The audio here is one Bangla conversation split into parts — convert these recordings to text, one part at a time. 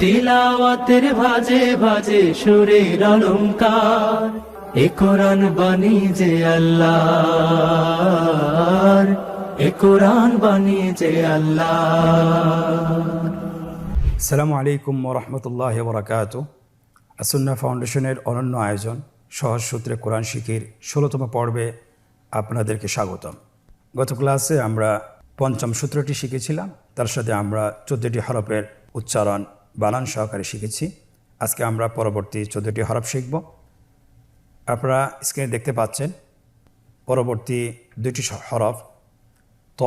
তিলাওয়াতের ভাজে ভাজে সুরের অলংকার, এ কোরআন বাণী যে আল্লাহর, এ কোরআন বাণী যে আল্লাহর। আসসালামু আলাইকুম ওরহমতুল্লাহ বরকাতুহ। আসুন্নাহ ফাউন্ডেশনের অনন্য আয়োজন সহজ সূত্রে কোরআন শিখির ১৬তম পর্বে আপনাদেরকে স্বাগতম। গত ক্লাসে আমরা পঞ্চম সূত্রটি শিখেছিলাম, তার সাথে আমরা ১৪টি হরফের উচ্চারণ বানান সহকারে শিখেছি। আজকে আমরা পরবর্তী ১৪টি হরফ শিখব। আপনারা স্ক্রিনে দেখতে পাচ্ছেন পরবর্তী দুটি হরফ ত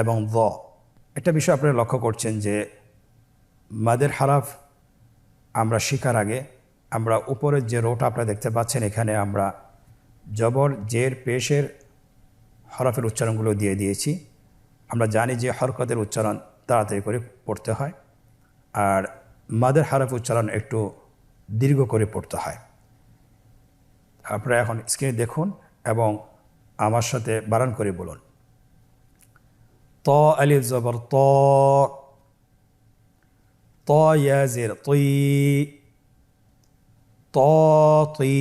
এবং দ। একটা বিষয় আপনারা লক্ষ্য করছেন যে মাদের হরফ আমরা শিখার আগে আমরা উপরের যে রোটা আপনারা দেখতে পাচ্ছেন, এখানে আমরা জবর জের পেশের হরফের উচ্চারণগুলো দিয়ে দিয়েছি। আমরা জানি যে হরকতের উচ্চারণ তাড়াতাড়ি করে পড়তে হয়, আর মাদের হরফ উচ্চারণ একটু দীর্ঘ করে পড়তে হয়। আপনারা এখন স্ক্রিনে দেখুন এবং আমার সাথে বানান করে বলুন। ত আলিফ জবর ত, ত ইয়া জের তই, ত তই,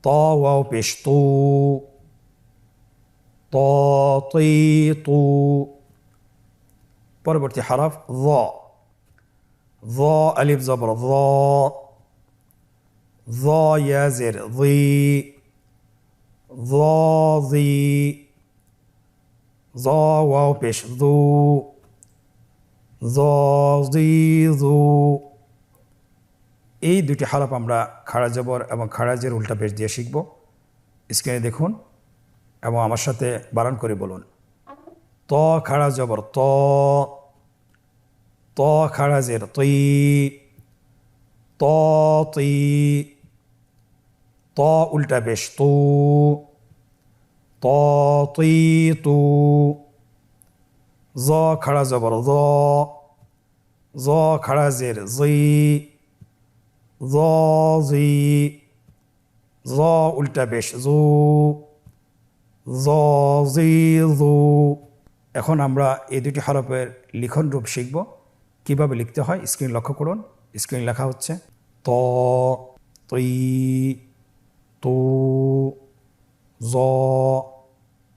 ত ওয়াও পেশ তু, ত তই তু। পরবর্তী হরফ য, য আলিফ জবর য, য ইয়া জের জি, য জি, য ওয়াও পেশ যু, য জি যু। এই দুটি হরফ আমরা খাড়া জবর এবং খাড়া জের উল্টা পেশ দিয়ে শিখব। স্ক্রিনে দেখুন এবং আমার সাথে বানান করে বলুন। ত খাড়া জবর ত, ত খাড়া জের তই, ত তই, ত উল্টা পেশ তু, ত তই তু। জ খাড়া জবর জ, জ খাড়া জের জি, জ জি, জ উল্টা পেশ জু, জ জি জু। এখন আমরা এই দুটি হরফের লিখন রূপ শিখব, কিভাবে লিখতে হয়। স্ক্রিন লক্ষ্য করুন। স্ক্রিন লেখা হচ্ছে ত, তই, তু, জ,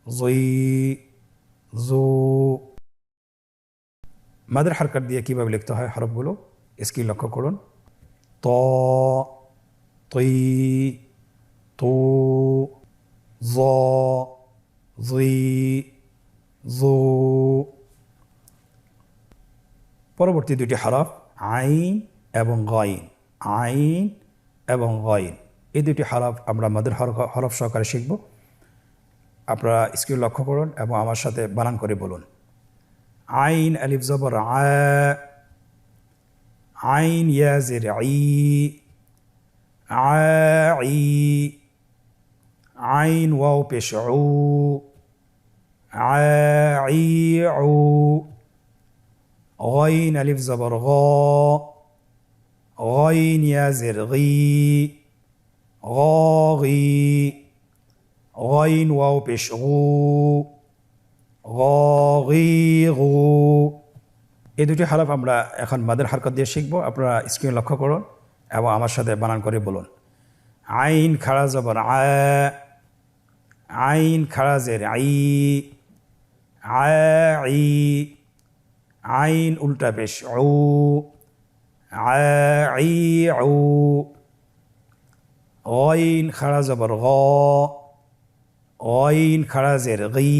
জই, জু। মাদের হারকাত দিয়ে কিভাবে লিখতে হয় হরফগুলো, স্ক্রিন লক্ষ্য করুন। ত, তই, তু, জ, জই, জু। পরবর্তী দুটি হরফ আইন এবং গইন, আইন এবং গইন। এই দুটি হরফ আমরা মাদের হরফ সহকারে শিখব। আপনারা স্ক্রিন লক্ষ্য করুন এবং আমার সাথে বানান করে বলুন। আইন আলিফ জবর আ, আইন ইয়া জের ই, আই, আইন ওয়াও পেশ উ, আই উ। গইন আলিফ জবর গ, গইন ইয়া জের গি, গি, গইন ওয়াও পেশ গু, গি গু। এই দুটি হরফ আমরা এখন মাদের হরকত দিয়ে শিখব। আপনারা স্ক্রিন লক্ষ্য করুন এবং আমার সাথে বানান করে বলুন। আইন খাড়া জবর আ, আইন খাড়া জের আই, আই, আইন উল্টা পেশ উ, আই উ। গইন খাড়া জবর গ, গইন খাড়া জের গি,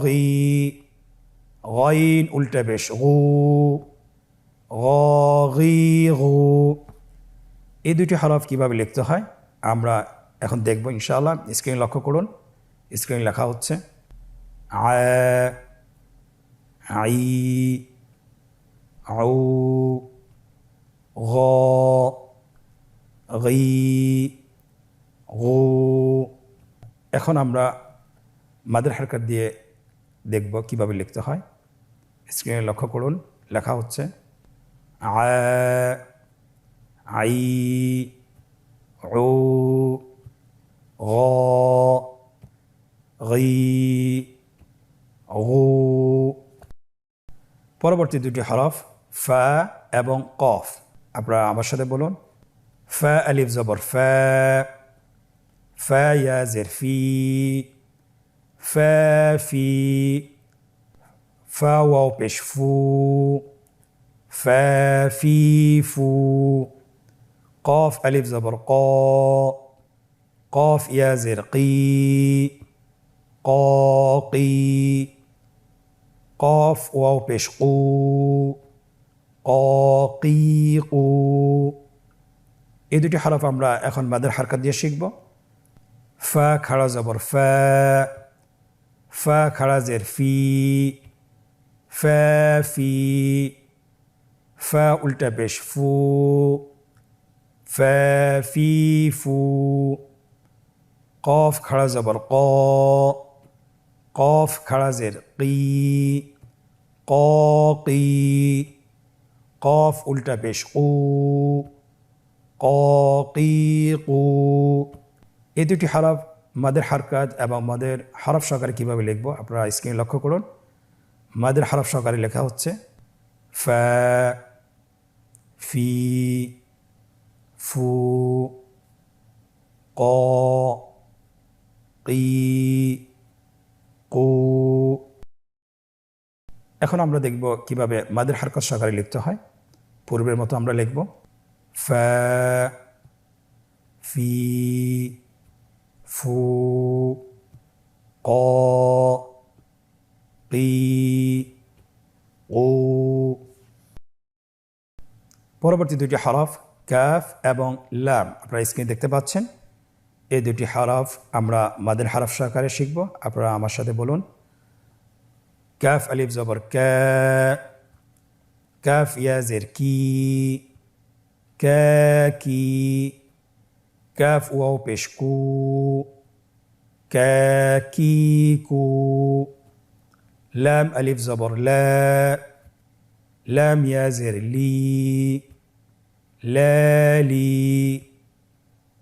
গি, গইন উল্টা পেশ গু, গি গু। এই দুটি হরফ কিভাবে লিখতে হয় আমরা এখন দেখব ইনশাআল্লাহ। স্ক্রিন লক্ষ্য করুন। স্ক্রিন লেখা হচ্ছে আ, আই, আউ, গ, গি, গু। এখন আমরা মাদের হরকত দিয়ে দেখব কিভাবে লিখতে হয়। স্ক্রিনে লক্ষ্য করুন। লেখা হচ্ছে আ, আই, উ, গ, গি, গু। পরবর্তী দুটি হরফ ফা এবং কফ। আপনারা আমার সাথে বলুন, ফা আলিফ জবর ফা, ফা ইয়া জের ফি, ফা ফি, ফা ওয়াও পেশ ফু, ফা ফি ফু, কফ আলিফ জবর ক, কফ ইয়া জের কি, ক কি, কফ ওয়াও পেশ কু, ক কি কু। এই দুটি হরফ আমরা এখন মাদের হারকাত দিয়ে শিখব। ফা খাড়া জবর ফা, ফা খাড়া জের ফি, ফা ফি, ফা উল্টা পেশ ফু, ফা ফি ফু, কফ খাড়া জবর ক, কফ খাড়া জের কি, ক কি, কফ উল্টা পেশ কু, ক কি কু। এই দুটি হরফ মাদের হারকাত এবং মাদের হরফ সহকারে কীভাবে লিখব আপনারা স্ক্রিনে লক্ষ্য করুন। মাদের হরফ সহকারে লেখা হচ্ছে ফা, ফি, ফু, ক, কি, কু। এখন আমরা দেখব কিভাবে মাদের হারকাত সহকারে লিখতে হয়। পূর্বের মতো আমরা লিখব ফা, ফি, ফু, ক, কি, ও। পরবর্তী দুটি হরফ কাফ এবং লাম আপনারা স্ক্রিনে দেখতে পাচ্ছেন। এই দুটি হরফ আমরা মাদের হরফ সহকারে শিখব। আপনারা আমার সাথে বলুন, কাফ আলিফ জবর কা, কাফ ইয়া জের কি, কা কি, কাফ ওয়াও পেশ কু, কা কি কু, লাম আলিফ জবর লা, লাম ইয়া জের লি, লা লি,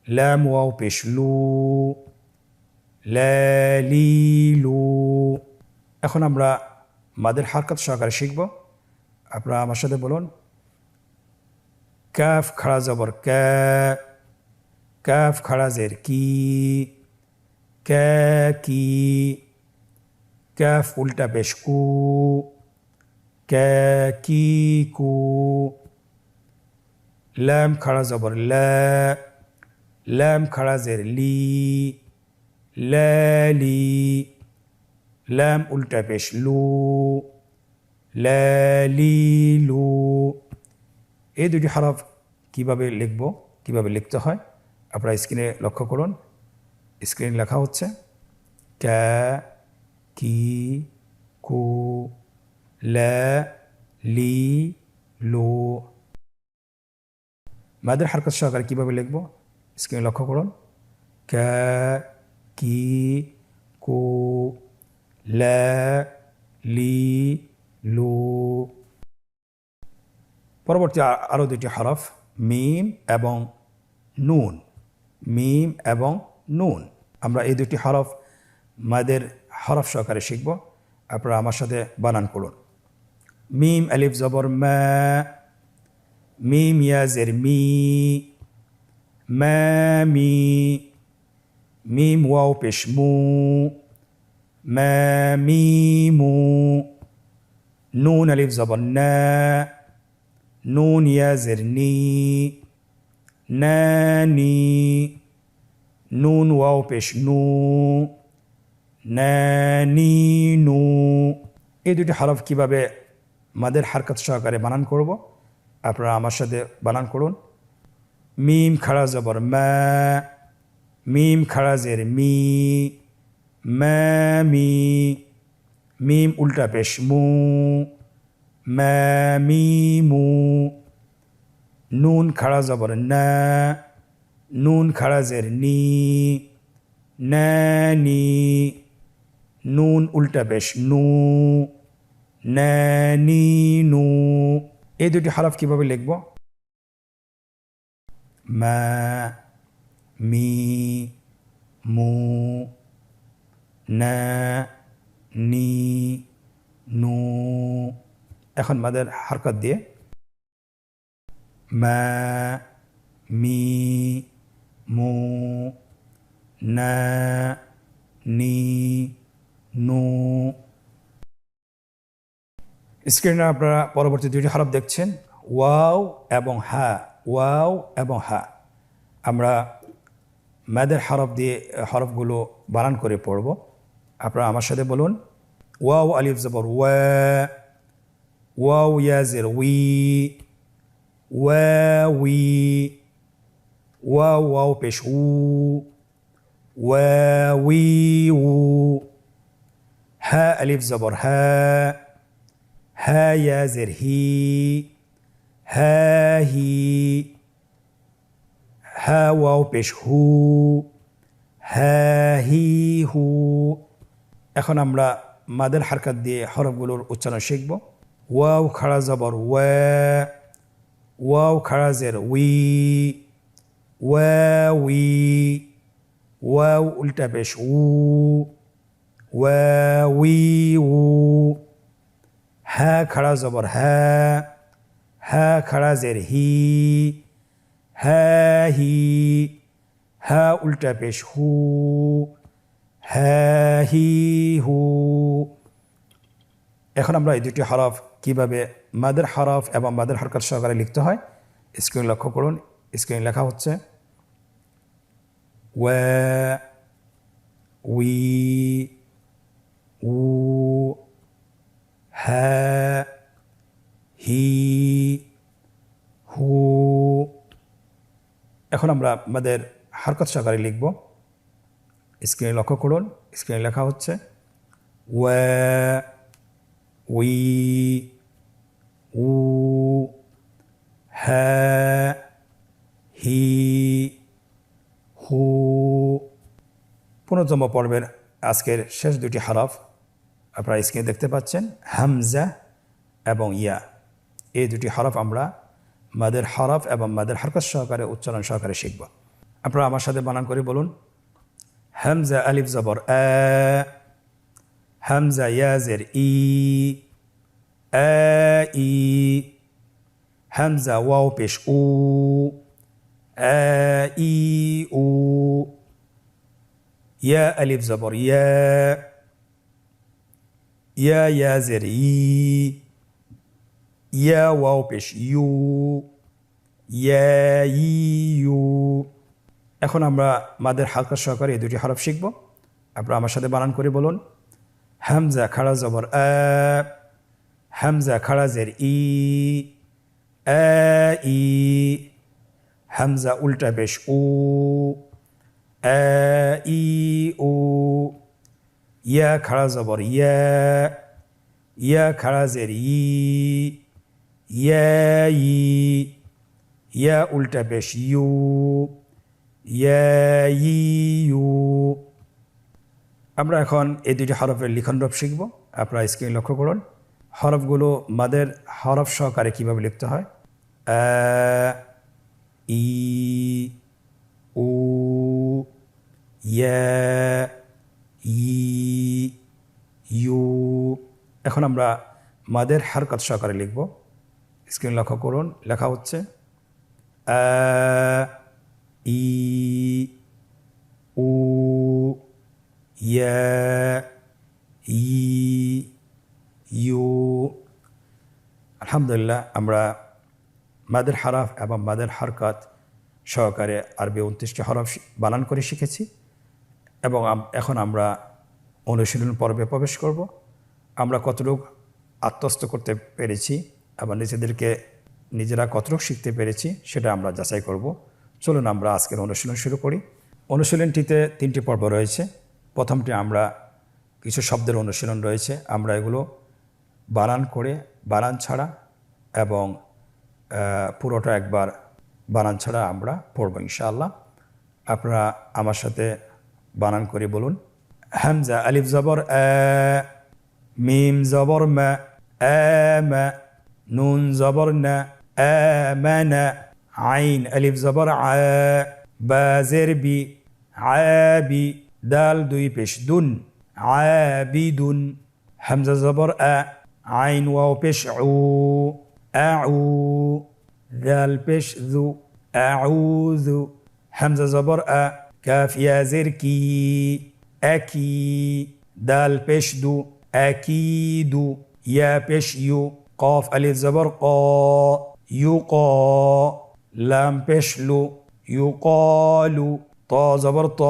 লাম ওয়াও পেশ লু, লা লি লু। এখন আমরা মাদের হারকাত সহকারে শিখব। আপনারা আমার সাথে বলুন, কাফ খাড়া জবর কা, কাফ খাড়া জের কি, কা কি, কাফ উল্টা পেশ কু, কা কি কু, লাম খাড়া জবর লা, লাম খাড়া জের লি, লা লি, লাম উল্টা পেশ লু, লা লি লু। এই দুটি হরফ কিভাবে লিখব, কিভাবে লিখতে হয় আপনারা স্ক্রিনে লক্ষ্য করুন। স্ক্রিনে লেখা হচ্ছে কা, কি, কু, লা, লি, লু। মাদের হারকাত সহকারে কীভাবে লিখব স্ক্রিনে লক্ষ্য করুন। কা, কি, কু, লা, লি, লু। পরবর্তী আরও দুটি হরফ মিম এবং নুন, মিম এবং নুন। আমরা এই দুটি হরফ মাদের হরফ সহকারে শিখব। আপনারা আমার সাথে বানান করুন। মিম আলিফ জবর মা, মিম ইয়া জের মি, মা মি, মিম ওয়াও পেশ মু, মা মি মু, নুন আলিফ জবর না, নুন ইয়া জের নি, না নি, নুন ওয়াও পেশ নু, না নি নু। এই দুটি হরফ কিভাবে মাদের হারকাত সহকারে বানান করব আপনারা আমার সাথে বানান করুন। মিম খাড়া জবর মা, মিম খাড়া জের মি, মা মি, মিম উল্টা পেশ মু, মা মি মু, নুন খাড়া জবর না, নুন খাড়া জের নি, না নি, নুন উল্টা পেশ নু, না নি নু। এই দুটি হরফ কিভাবে লিখব? মা, মি, মু, না, নি, নু। এখন মাদের হারকত দিয়ে মা, মি, মু, না, নি, নু। স্ক্রিনে আপনারা পরবর্তী দুটি হরফ দেখছেন, ওয়াও এবং হা, ওয়াও এবং হা। আমরা মাদের হরফ দিয়ে হরফগুলো বানান করে পড়ব। আপনারা আমার সাথে বলুন, ওয়াও আলিফ জবর ওয়া, ওয়াও ইয়া জের উই, ওয়া উই, ওয়াও ওয়াও পেশ উ, ওয়া উই উ। হা আলিফ জবর হা, হা ইয়া জের হি, হা হি, হা ওয়াও পেশ হু, হা হি হু। এখন আমরা মাদের হারকাত দিয়ে হরফগুলোর উচ্চারণ শিখব। ওয়াও খাড়া জবর ওয়া, ওয়াও খাড়া জের উই, ওয়া উই, ওয়াও উল্টা পেশ উ, ওয়া উই উ। হা খাড়া জবর হা, হা খাড়া জের হি, হা হি, হা উল্টা পেশ হু, হা হি হু। এখন আমরা এই দুটি হরফ কিভাবে মাদের হরফ এবং মাদের হরকত সহকারে লিখতে হয় স্ক্রিন লক্ষ্য করুন। স্ক্রিন লেখা হচ্ছে ওয়া, উই, উ, হা, হি, হু। এখন আমরা আমাদের হরকত সহকারে লিখব। স্ক্রিনে লক্ষ্য করুন। স্ক্রিনে লেখা হচ্ছে ওয়া, উই, উ, হা, হি, হু। 15তম পর্বের আজকের শেষ দুটি হরফ আপনারা স্ক্রিনে দেখতে পাচ্ছেন, হামজা এবং ইয়া। এই দুটি হরফ আমরা মাদের হরফ এবং মাদের হরকত সহকারে উচ্চারণ সহকারে শিখব। আপনারা আমার সাথে বানান করে বলুন, হামজা আলিফ জবর আ, হামজা ইয়া জের ই, আ ই, হামজা ওয়াও পেশ উ, আ ই উ, ইয়া আলিফ জবর ইয়া, ইয়া ইয়া জের ই, ইয়া ওয়াও পেশ ইউ, ইয়া ই ইউ। এখন আমরা মাদের হালকা সহকারে এই দুটি হরফ শিখব। আপনারা আমার সাথে বানান করে বলুন, হামজা খাড়া জবর আ, হামজা খাড়া জের ই, আ ই, হামজা উল্টা পেশ উ, আ ই উ, ইয়া খাড়া জবর ইয়া, ইয়া খাড়া জের ই, ইয়া ই, ইয়া উল্টা পেশ ইউ, ইয়া ই ইউ। আমরা এখন এই দুটি হরফের লিখন রূপ শিখব। আপনারা স্ক্রিন লক্ষ্য করুন। হরফগুলো মাদের হরফ সহকারে কীভাবে লিখতে হয়, আ, ই, উ, ইয়া, ই, ইউ। এখন আমরা মাদের হরকত সহকারে লিখব। স্ক্রিন লক্ষ্য করুন। লেখা হচ্ছে আ, ই, উ, ইয়া, ই, ইউ। আলহামদুলিল্লাহ, আমরা মাদের হরফ এবং মাদের হরকত সহকারে আরবি 29টি হরফ বানান করে শিখেছি এবং এখন আমরা অনুশীলন পর্বে প্রবেশ করব। আমরা কতটুকু আত্মস্থ করতে পেরেছি এবং নিজেরা কতটুকু শিখতে পেরেছি সেটা আমরা যাচাই করব। চলুন আমরা আজকের অনুশীলন শুরু করি। অনুশীলনটিতে 3টি পর্ব রয়েছে। প্রথমটি আমরা কিছু শব্দের অনুশীলন রয়েছে, আমরা এগুলো বানান করে বানান ছাড়া এবং পুরোটা একবার বানান ছাড়া আমরা পড়ব ইনশাআল্লাহ। আপনারা আমার সাথে বানান করে বলুন, হামজা আলিফ জবর আ, মিম জবর মা, আমা, নুন জবর না, আমানা, আইন আলিফ জবর আ, বা জের বি, আবি, দাল দুই পেশ দুন, আবিদুন, হামজা জবর আ, আইন ওয়াও পেশ উ, আউ, দাল পেশ যু, আউযু, হামজা জবর আ, কাফ ইয়া জের কি, আকি, দাল পেশ দু, আকিদু, ইয়া পেশ ইউ, কফ আলিফ জবর ক, ইউক, লাম পেশ লু, ইউকালু, ত জবর ত,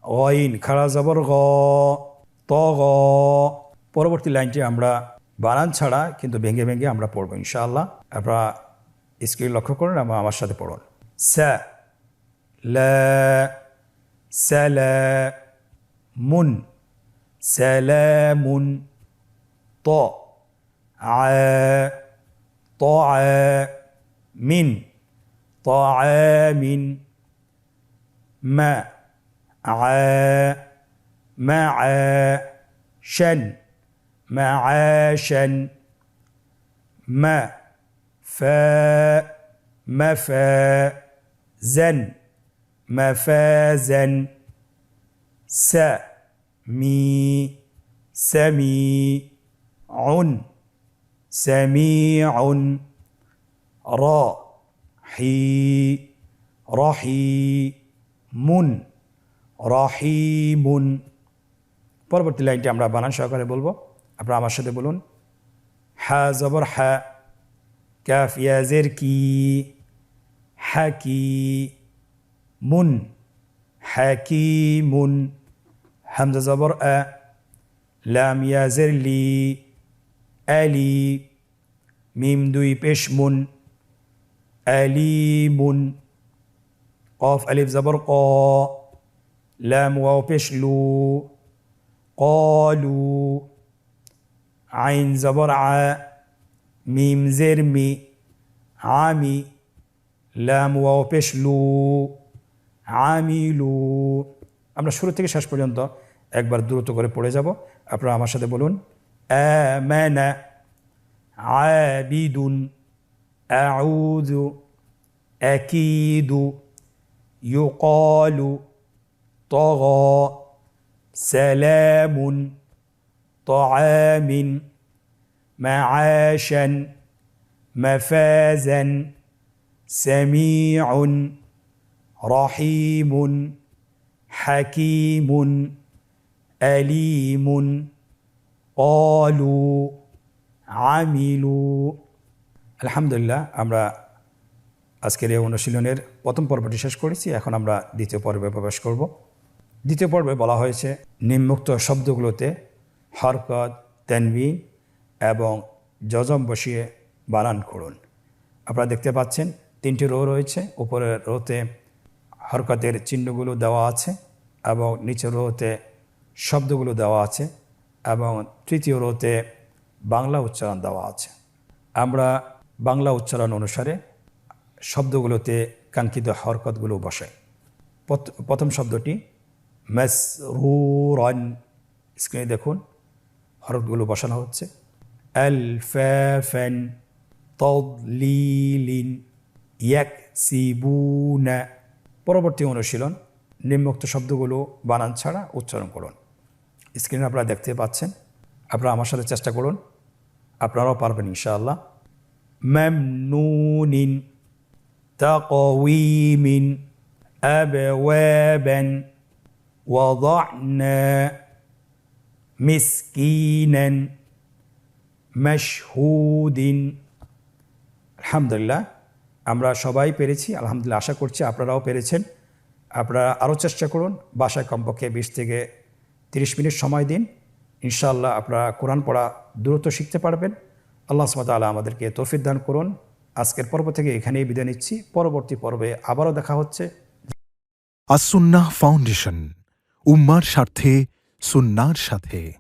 গইন খাড়া জবর গ, তগ। পরবর্তী লাইনটি আমরা বানান ছাড়া কিন্তু ভেঙে ভেঙে আমরা পড়ব ইনশাআল্লাহ। আপনারা স্ক্রিন লক্ষ্য করুন এবং আমার সাথে পড়ুন। সা, লা, সালামুন, সালামুন, ত, আ, طعام، طعام، معاشا، معاشا، مفازا، مفازا، سميع، سميع، رحيم، رحيم। পরবর্তী লাইনটি আমরা বানান সহকারে বলবো, আপনারা আমার সাথে বলুন। হা জবর হা, কাফ ইয়া জের কি, হাকিমুন, হাকিমুন, হামজা জবর আ, লাম ইয়া জের লি, আলি, মিম দুই পেশ মুন, আলিমুন, কফ আলিফ জবর ক, লাম ওয়াও পেশ লু, কলু, আইন জবর আ, মিম জের মি, আমি, লাম ওয়াও পেশ লু, আমিলু। আমরা শুরু থেকে শেষ পর্যন্ত একবার দ্রুত করে পড়ে যাব, আপনারা আমার সাথে বলুন। আমানা, আবিদুন, আউযু, আকিদু, ইউকালু, তগা, সালামুন, طعام، معاشا، مفازا، سميع، رحيم، حكيم، أليم، قالوا، عملوا। আলহামদুলিল্লাহ, আমরা আজকের এই অনুশীলনের প্রথম পর্বটি শেষ করেছি। এখন আমরা দ্বিতীয় পর্বে প্রবেশ করব। দ্বিতীয় পর্বে বলা হয়েছে নিম্নোক্ত শব্দগুলোতে হরকত, তানবিন এবং জজম বসিয়ে বানান করুন। আপনারা দেখতে পাচ্ছেন 3টি রো রয়েছে। উপরের রোতে হরকতের চিহ্নগুলো দেওয়া আছে এবং নিচের রোতে শব্দগুলো দেওয়া আছে এবং তৃতীয় রোতে বাংলা উচ্চারণ দেওয়া আছে। আমরা বাংলা উচ্চারণ অনুসারে শব্দগুলোতে কাঙ্ক্ষিত হরকতগুলো বসাই। প্রথম শব্দটি মাসরুরান, স্ক্রিনে দেখুন হরকতগুলো বসানো হচ্ছে। আলফাফান, তাদলিলিন, ইয়াকসিবুনা। পরবর্তী অনুশীলন, নিম্নোক্ত শব্দগুলো বানান ছাড়া উচ্চারণ করুন। স্ক্রিনে আপনারা দেখতে পাচ্ছেন, আপনারা আমার সাথে চেষ্টা করুন, আপনারাও পারবেন ইনশাআল্লাহ। মামনুনিন, তাকওয়িমিন, আবওয়াবান, ওয়াদা'না, মিসকিনান, মাশহুদিন। আলহামদুলিল্লাহ, আমরা সবাই পেরেছি। আলহামদুলিল্লাহ, আশা করছি আপনারাও পেরেছেন। আপনারা আরও চেষ্টা করুন, বাসায় কমপক্ষে 20 থেকে 30 মিনিট সময় দিন। ইনশাআল্লাহ আপনারা কোরআন পড়া দ্রুত শিখতে পারবেন। আল্লাহ সুবহানাহু ওয়া তাআলা আমাদেরকে তৌফিক দান করুন। আজকের পর্ব থেকে এখানেই বিদায় নিচ্ছি। পরবর্তী পর্বে আবারও দেখা হচ্ছে। আস-সুন্নাহ ফাউন্ডেশন, উম্মার স্বার্থে সুন্নাহর সাথে।